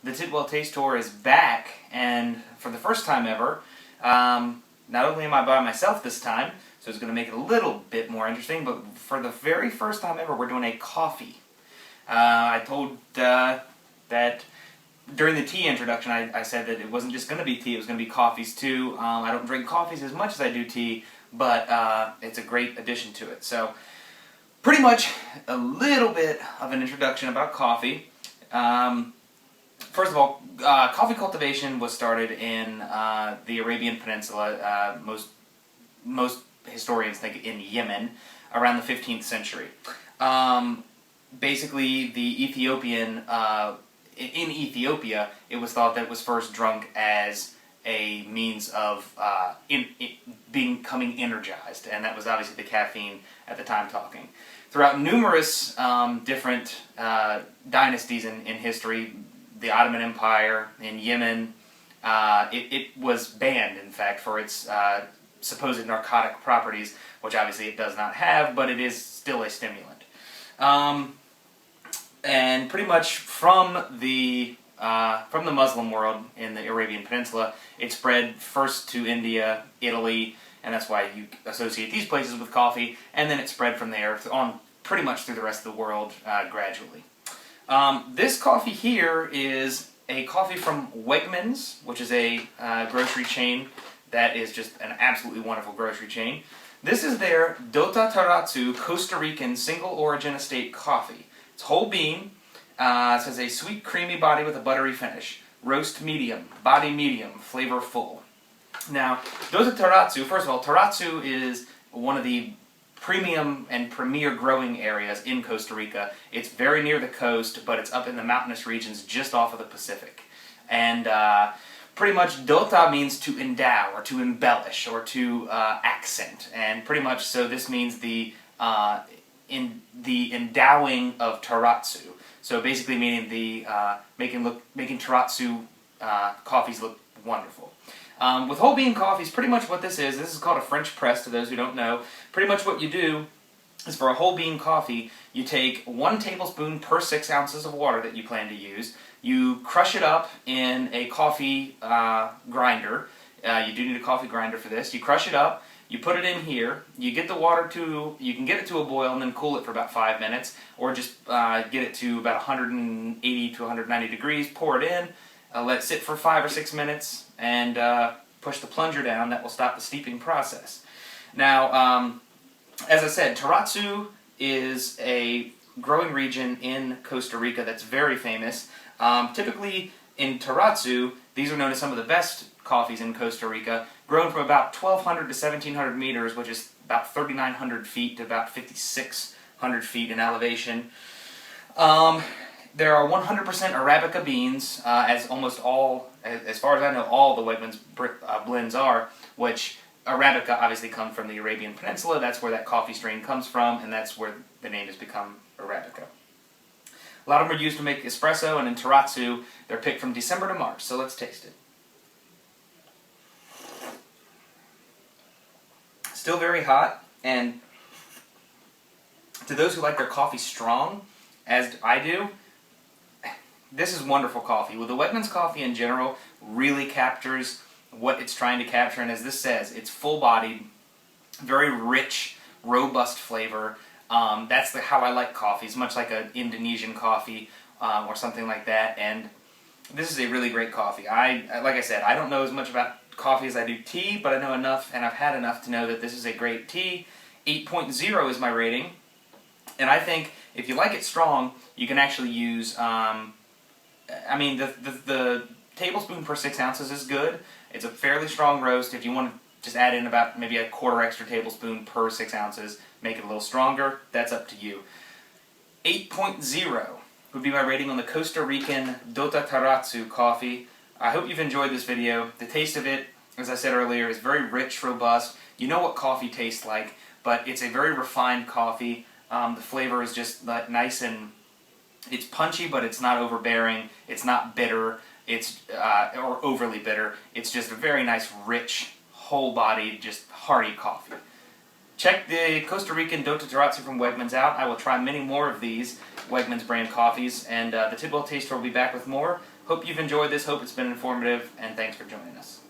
The Tidwell Taste Tour is back, and for the first time ever, not only am I by myself this time, so it's going to make it a little bit more interesting, but for the very first time ever, we're doing a coffee. I told that during the tea introduction, I said that it wasn't just going to be tea, it was going to be coffees too. I don't drink coffees as much as I do tea, but it's a great addition to it. So, pretty much a little bit of an introduction about coffee. First of all, coffee cultivation was started in the Arabian Peninsula. Most historians think in Yemen, around the 15th century. Basically, the Ethiopian in Ethiopia, it was thought that it was first drunk as a means of becoming energized, and that was obviously the caffeine at the time talking. Throughout numerous different dynasties in history, the Ottoman Empire, in Yemen, it was banned, in fact, for its supposed narcotic properties, which obviously it does not have, but it is still a stimulant. And pretty much from the Muslim world in the Arabian Peninsula, it spread first to India, Italy, and that's why you associate these places with coffee, and then it spread from there on pretty much through the rest of the world gradually. This coffee here is a coffee from Wegmans, which is a grocery chain that is just an absolutely wonderful grocery chain. This is their Dota Tarrazu Costa Rican single origin estate coffee. It's whole bean. It says a sweet, creamy body with a buttery finish. Roast medium, body medium, flavor full. Now, Dota Tarrazu, first of all, Tarrazu is one of the premium and premier growing areas in Costa Rica. It's very near the coast, but it's up in the mountainous regions just off of the Pacific. And pretty much Dota means to endow, or to embellish, or to accent. And pretty much so this means the endowing of Tarrazu. So basically meaning the making Tarrazu coffees look wonderful. With whole bean coffees, pretty much what this is called a French press, to those who don't know. Pretty much what you do is for a whole bean coffee, you take 1 tablespoon per 6 ounces of water that you plan to use. You crush it up in a coffee grinder. You do need a coffee grinder for this. You crush it up, you put it in here, you get the water to, you can get it to a boil and then cool it for about 5 minutes, or just get it to about 180 to 190 degrees, pour it in, let it sit for 5 or 6 minutes, and push the plunger down. That will stop the steeping process. Now, as I said, Tarrazu is a growing region in Costa Rica that's very famous. Typically in Tarrazu, these are known as some of the best coffees in Costa Rica, grown from about 1,200 to 1,700 meters, which is about 3,900 feet to about 5,600 feet in elevation. There are 100% Arabica beans, as almost all, as far as I know, all the Wegmans blends are, which Arabica obviously come from the Arabian Peninsula. That's where that coffee strain comes from, and that's where the name has become Arabica. A lot of them are used to make espresso, and in Tarrazu, they're picked from December to March, so let's taste it. Still very hot, and to those who like their coffee strong, as I do, this is wonderful coffee. Well, the Wegmans coffee in general really captures what it's trying to capture, and as this says, it's full-bodied, very rich, robust flavor. That's how I like coffees, much like an Indonesian coffee or something like that, and this is a really great coffee. Like I said, I don't know as much about coffee as I do tea, but I know enough, and I've had enough to know that this is a great tea. 8.0 is my rating, and I think if you like it strong, you can actually use, the tablespoon per 6 ounces is good. It's a fairly strong roast. If you want to just add in about maybe a quarter extra tablespoon per 6 ounces, make it a little stronger, that's up to you. 8.0 would be my rating on the Costa Rican Dota Tarrazu coffee. I hope you've enjoyed this video. The taste of it, as I said earlier, is very rich, robust. You know what coffee tastes like, but it's a very refined coffee. The flavor is just nice, and it's punchy, but it's not overbearing. It's not bitter. It's or overly bitter. It's just a very nice, rich, whole-bodied, just hearty coffee. Check the Costa Rican Dota Tarrazu from Wegmans out. I will try many more of these Wegmans brand coffees, and the Tidwell Taste Tour will be back with more. Hope you've enjoyed this. Hope it's been informative, and thanks for joining us.